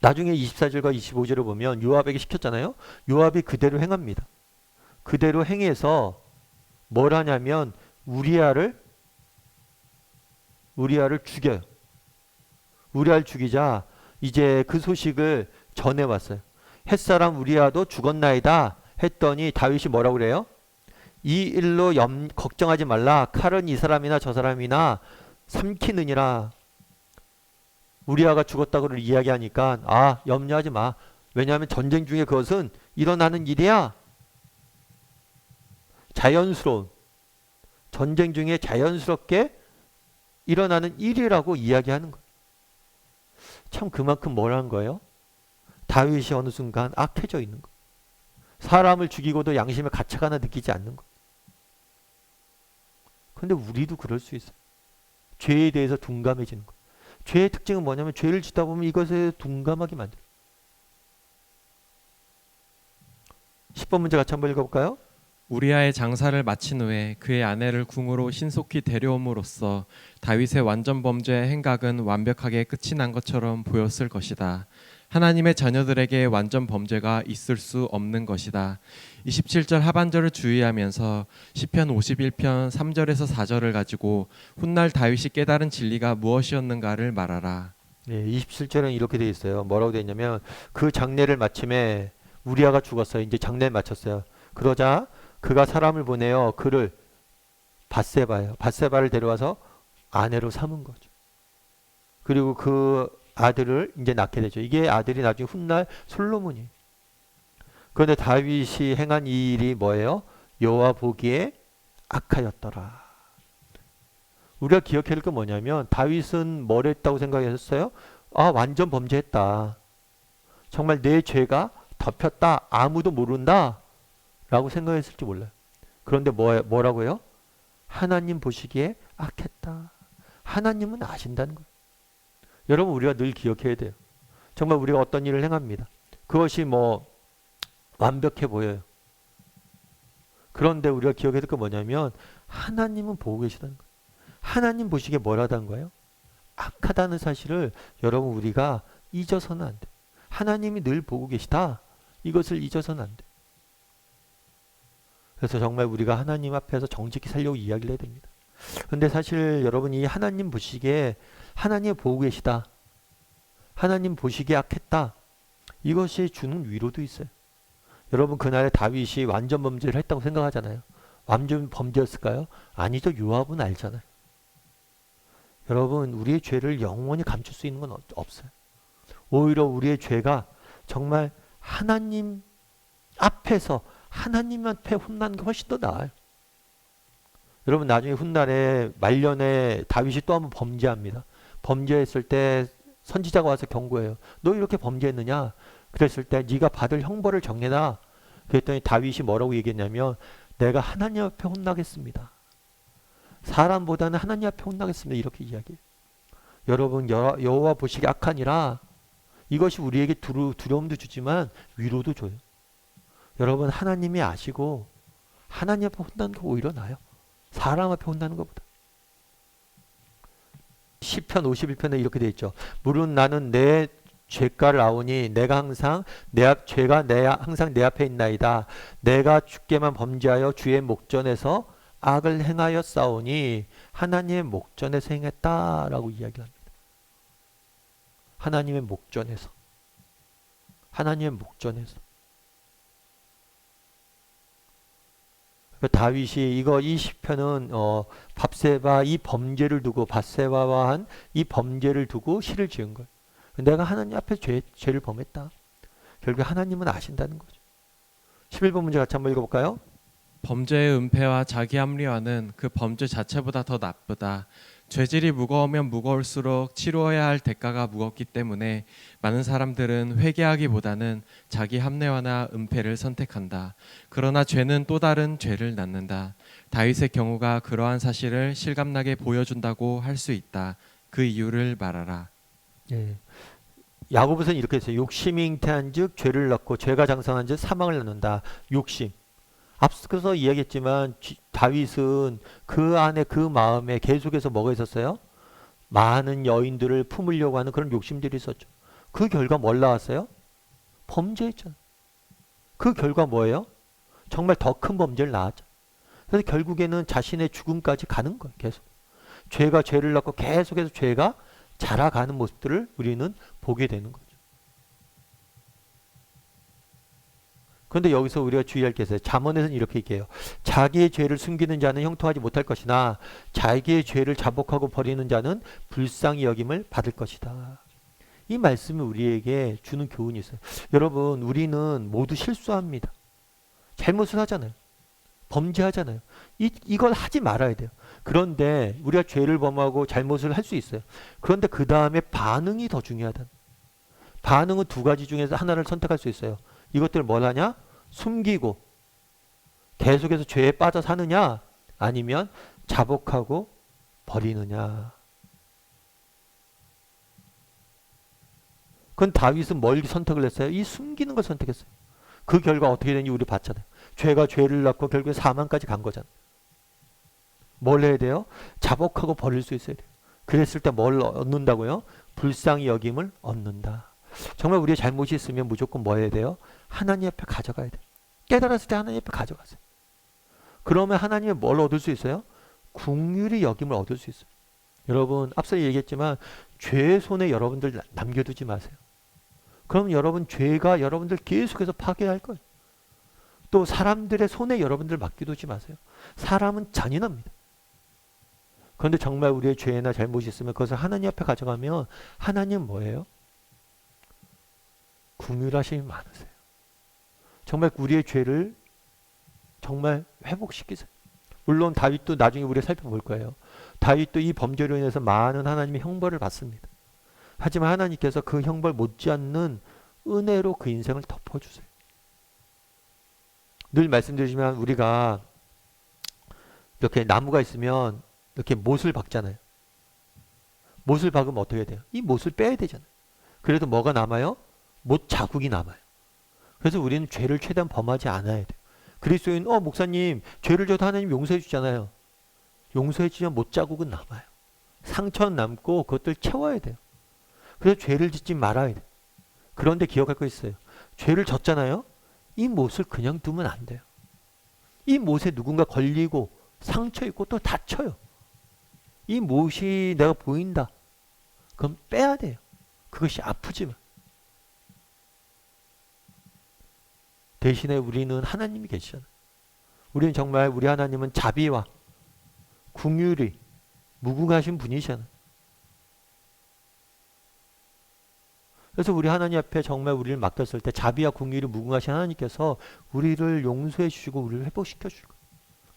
나중에 24절과 25절을 보면 요압에게 시켰잖아요. 요압이 그대로 행합니다. 그대로 행해서 뭘 하냐면 우리아를 죽여요. 우리아를 죽이자 이제 그 소식을 전해왔어요. 햇사람 우리아도 죽었나이다 했더니 다윗이 뭐라고 그래요? 이 일로 걱정하지 말라. 칼은 이 사람이나 저 사람이나 삼키느니라. 우리아가 죽었다고 이야기하니까 염려하지 마. 왜냐하면 전쟁 중에 그것은 일어나는 일이야. 자연스러운 전쟁 중에 자연스럽게 일어나는 일이라고 이야기하는 거예요. 참 그만큼 뭘 한 거예요? 다윗이 어느 순간 악해져 있는 거예요. 사람을 죽이고도 양심의 가책 하나 느끼지 않는 거예요. 그런데 우리도 그럴 수 있어요. 죄에 대해서 둔감해지는 거예요. 죄의 특징은 뭐냐면 죄를 짓다 보면 이것에 둔감하게 만들어요. 10번 문제 같이 한번 읽어볼까요? 우리아의 장사를 마친 후에 그의 아내를 궁으로 신속히 데려옴으로써 다윗의 완전 범죄의 행각은 완벽하게 끝이 난 것처럼 보였을 것이다. 하나님의 자녀들에게 완전 범죄가 있을 수 없는 것이다. 27절 하반절을 주의하면서 시편 51편 3절에서 4절을 가지고 훗날 다윗이 깨달은 진리가 무엇이었는가를 말하라. 네, 27절은 이렇게 되어 있어요. 뭐라고 되어 있냐면 그 장례를 마침에 우리아가 죽었어요. 이제 장례를 마쳤어요. 그러자 그가 사람을 보내어 그를 밧세바를 데려와서 아내로 삼은 거죠. 그리고 그 아들을 이제 낳게 되죠. 이게 아들이 나중에 훗날 솔로몬이에요. 그런데 다윗이 행한 이 일이 뭐예요? 여호와 보기에 악하였더라. 우리가 기억해야 할 건 뭐냐면 다윗은 뭘 했다고 생각했어요? 완전 범죄했다. 정말 내 죄가 덮였다. 아무도 모른다. 라고 생각했을지 몰라요. 그런데 뭐라고요? 하나님 보시기에 악했다. 하나님은 아신다는 거예요. 여러분 우리가 늘 기억해야 돼요. 정말 우리가 어떤 일을 행합니다. 그것이 완벽해 보여요. 그런데 우리가 기억해야 될 건 뭐냐면 하나님은 보고 계시다는 거예요. 하나님 보시기에 뭐라다는 거예요? 악하다는 사실을 여러분 우리가 잊어서는 안 돼요. 하나님이 늘 보고 계시다. 이것을 잊어서는 안 돼요. 그래서 정말 우리가 하나님 앞에서 정직히 살려고 이야기를 해야 됩니다. 그런데 사실 여러분이 하나님 보시기에 하나님 보고 계시다. 하나님 보시기에 악했다. 이것이 주는 위로도 있어요. 여러분 그날에 다윗이 완전 범죄를 했다고 생각하잖아요. 완전 범죄였을까요? 아니죠. 요압은 알잖아요. 여러분 우리의 죄를 영원히 감출 수 있는 건 없어요. 오히려 우리의 죄가 정말 하나님 앞에서 하나님 앞에 혼나는 게 훨씬 더 나아요. 여러분 나중에 훗날에 말년에 다윗이 또 한번 범죄합니다. 범죄했을 때 선지자가 와서 경고해요. 너 이렇게 범죄했느냐? 그랬을 때 네가 받을 형벌을 정해라. 그랬더니 다윗이 뭐라고 얘기했냐면 내가 하나님 앞에 혼나겠습니다. 사람보다는 하나님 앞에 혼나겠습니다. 이렇게 이야기해요. 여러분 여호와 보시기에 악하니라. 이것이 우리에게 두려움도 주지만 위로도 줘요. 여러분 하나님이 아시고 하나님 앞에 혼나는 게 오히려 나아요. 사람 앞에 혼나는 것보다. 시편 51편에 이렇게 되어 있죠. 물은 나는 내 죄가를 아오니 내가 항상 죄가 항상 내 앞에 있나이다. 내가 주께만 범죄하여 주의 목전에서 악을 행하여 싸우니 하나님의 목전에서 행했다라고 이야기합니다. 하나님의 목전에서. 하나님의 목전에서. 다윗이 이 시편은 밧세바 이 범죄를 두고 밧세바와 한 이 범죄를 두고 시를 지은 거예요. 내가 하나님 앞에 죄를 범했다. 결국 하나님은 아신다는 거죠. 11번 문제 같이 한번 읽어볼까요? 범죄의 은폐와 자기 합리화는 그 범죄 자체보다 더 나쁘다. 죄질이 무거우면 무거울수록 치루어야 할 대가가 무겁기 때문에 많은 사람들은 회개하기보다는 자기 합리화나 은폐를 선택한다. 그러나 죄는 또 다른 죄를 낳는다. 다윗의 경우가 그러한 사실을 실감나게 보여준다고 할 수 있다. 그 이유를 말하라. 예. 야고보서는 이렇게 했어요. 욕심이 잉태한즉 죄를 낳고 죄가 장성한즉 사망을 낳는다. 욕심. 앞서서 이야기했지만 다윗은 그 안에 그 마음에 계속해서 뭐가 있었어요? 많은 여인들을 품으려고 하는 그런 욕심들이 있었죠. 그 결과 뭘 나왔어요? 범죄했잖아요. 그 결과 뭐예요? 정말 더 큰 범죄를 낳았죠. 그래서 결국에는 자신의 죽음까지 가는 거예요. 계속. 죄가 죄를 낳고 계속해서 죄가 자라가는 모습들을 우리는 보게 되는 거죠. 그런데 여기서 우리가 주의할 게 있어요. 잠언에서는 이렇게 얘기해요. 자기의 죄를 숨기는 자는 형통하지 못할 것이나 자기의 죄를 자복하고 버리는 자는 불쌍히 여김을 받을 것이다. 이 말씀이 우리에게 주는 교훈이 있어요. 여러분 우리는 모두 실수합니다. 잘못을 하잖아요. 범죄하잖아요. 이걸 하지 말아야 돼요. 그런데 우리가 죄를 범하고 잘못을 할 수 있어요. 그런데 그 다음에 반응이 더 중요하다. 반응은 두 가지 중에서 하나를 선택할 수 있어요. 이것들을 뭘 하냐? 숨기고 계속해서 죄에 빠져 사느냐? 아니면 자복하고 버리느냐? 그건 다윗은 뭘 선택을 했어요? 이 숨기는 걸 선택했어요. 그 결과 어떻게 되는지 우리 봤잖아요. 죄가 죄를 낳고 결국에 사망까지 간 거잖아요. 뭘 해야 돼요? 자복하고 버릴 수 있어야 돼요. 그랬을 때 뭘 얻는다고요? 불쌍히 여김을 얻는다. 정말 우리의 잘못이 있으면 무조건 뭐 해야 돼요? 하나님 앞에 가져가야 돼요. 깨달았을 때 하나님 앞에 가져가세요. 그러면 하나님이 뭘 얻을 수 있어요? 긍휼히 여김을 얻을 수 있어요. 여러분 앞서 얘기했지만 죄의 손에 여러분들 남겨두지 마세요. 그럼 여러분 죄가 여러분들 계속해서 파괴할 거예요. 또 사람들의 손에 여러분들 맡겨두지 마세요. 사람은 잔인합니다. 그런데 정말 우리의 죄나 잘못이 있으면 그것을 하나님 앞에 가져가면 하나님은 뭐예요? 긍휼하심이 많으세요. 정말 우리의 죄를 정말 회복시키세요. 물론 다윗도 나중에 우리가 살펴볼 거예요. 다윗도 이 범죄로 인해서 많은 하나님의 형벌을 받습니다. 하지만 하나님께서 그 형벌 못지않는 은혜로 그 인생을 덮어주세요. 늘 말씀드리지만 우리가 이렇게 나무가 있으면 이렇게 못을 박잖아요. 못을 박으면 어떻게 돼요? 이 못을 빼야 되잖아요. 그래도 뭐가 남아요? 못 자국이 남아요. 그래서 우리는 죄를 최대한 범하지 않아야 돼요. 그리스도인 목사님 죄를 져도 하나님 용서해 주잖아요. 용서해 주면 못 자국은 남아요. 상처는 남고 그것들 채워야 돼요. 그래서 죄를 짓지 말아야 돼요. 그런데 기억할 거 있어요. 죄를 졌잖아요. 이 못을 그냥 두면 안 돼요. 이 못에 누군가 걸리고 상처 있고 또 다쳐요. 이 못이 내가 보인다. 그럼 빼야 돼요. 그것이 아프지만. 대신에 우리는 하나님이 계시잖아요. 우리는 정말 우리 하나님은 자비와 긍휼이 무궁하신 분이잖아요. 그래서 우리 하나님 앞에 정말 우리를 맡겼을 때 자비와 긍휼이 무궁하신 하나님께서 우리를 용서해 주시고 우리를 회복시켜 주실 거예요.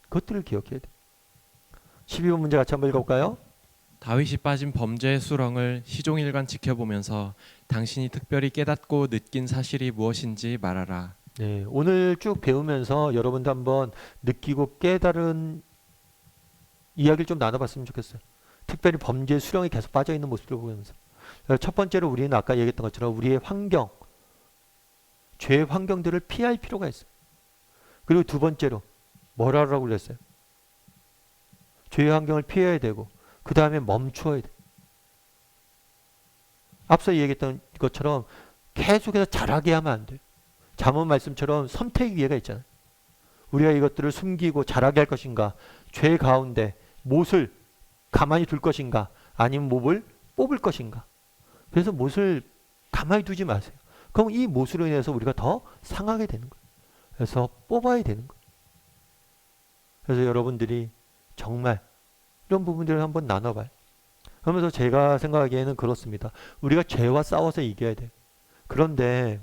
그것들을 기억해야 돼요. 12번 문제 같이 한번 읽어볼까요? 다윗이 빠진 범죄의 수렁을 시종일관 지켜보면서 당신이 특별히 깨닫고 느낀 사실이 무엇인지 말하라. 네, 오늘 쭉 배우면서 여러분도 한번 느끼고 깨달은 이야기를 좀 나눠봤으면 좋겠어요. 특별히 범죄 수렁에 계속 빠져있는 모습을 보면서. 첫 번째로 우리는 아까 얘기했던 것처럼 우리의 환경, 죄의 환경들을 피할 필요가 있어요. 그리고 두 번째로 뭐라고 그랬어요? 죄의 환경을 피해야 되고 그 다음에 멈추어야 돼. 앞서 얘기했던 것처럼 계속해서 잘하게 하면 안 돼요. 잠언 말씀처럼 선택의 기회가 있잖아요. 우리가 이것들을 숨기고 잘하게 할 것인가, 죄 가운데 못을 가만히 둘 것인가, 아니면 못을 뽑을 것인가. 그래서 못을 가만히 두지 마세요. 그럼 이 못으로 인해서 우리가 더 상하게 되는 거예요. 그래서 뽑아야 되는 거예요. 그래서 여러분들이 정말 이런 부분들을 한번 나눠봐요. 그러면서 제가 생각하기에는 그렇습니다. 우리가 죄와 싸워서 이겨야 돼요. 그런데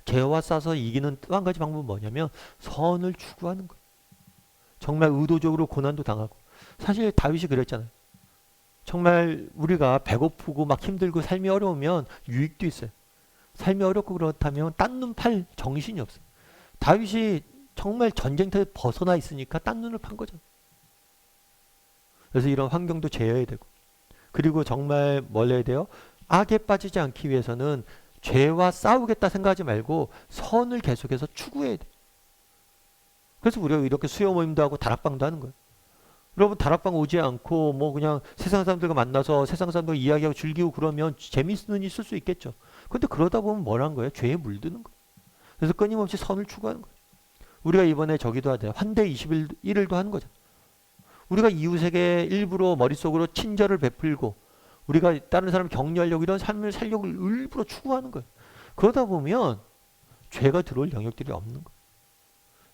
죄와 싸워서 이기는 또 한 가지 방법은 뭐냐면 선을 추구하는 거예요. 정말 의도적으로 고난도 당하고. 사실 다윗이 그랬잖아요. 정말 우리가 배고프고 막 힘들고 삶이 어려우면 유익도 있어요. 삶이 어렵고 그렇다면 딴 눈 팔 정신이 없어요. 다윗이 정말 전쟁터에 벗어나 있으니까 딴 눈을 판 거죠. 그래서 이런 환경도 제어해야 되고, 그리고 정말 뭘 해야 돼요? 악에 빠지지 않기 위해서는 죄와 싸우겠다 생각하지 말고 선을 계속해서 추구해야 돼. 그래서 우리가 이렇게 수요 모임도 하고 다락방도 하는 거예요. 여러분 다락방 오지 않고 뭐 그냥 세상 사람들과 만나서 세상 사람들과 이야기하고 즐기고 그러면 재미있는 일 있을 수 있겠죠. 근데 그러다 보면 뭐란 거예요? 죄에 물드는 거예요. 그래서 끊임없이 선을 추구하는 거예요. 우리가 이번에 저기도 하자. 환대 21일도 하는 거죠. 우리가 이웃에게 일부러 머릿속으로 친절을 베풀고 우리가 다른 사람 격려하려고 이런 삶을 살려고 일부러 추구하는 거예요. 그러다 보면 죄가 들어올 영역들이 없는 거예요.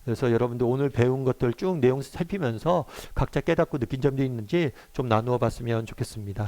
그래서 여러분들 오늘 배운 것들 쭉 내용 살피면서 각자 깨닫고 느낀 점도 있는지 좀 나누어 봤으면 좋겠습니다.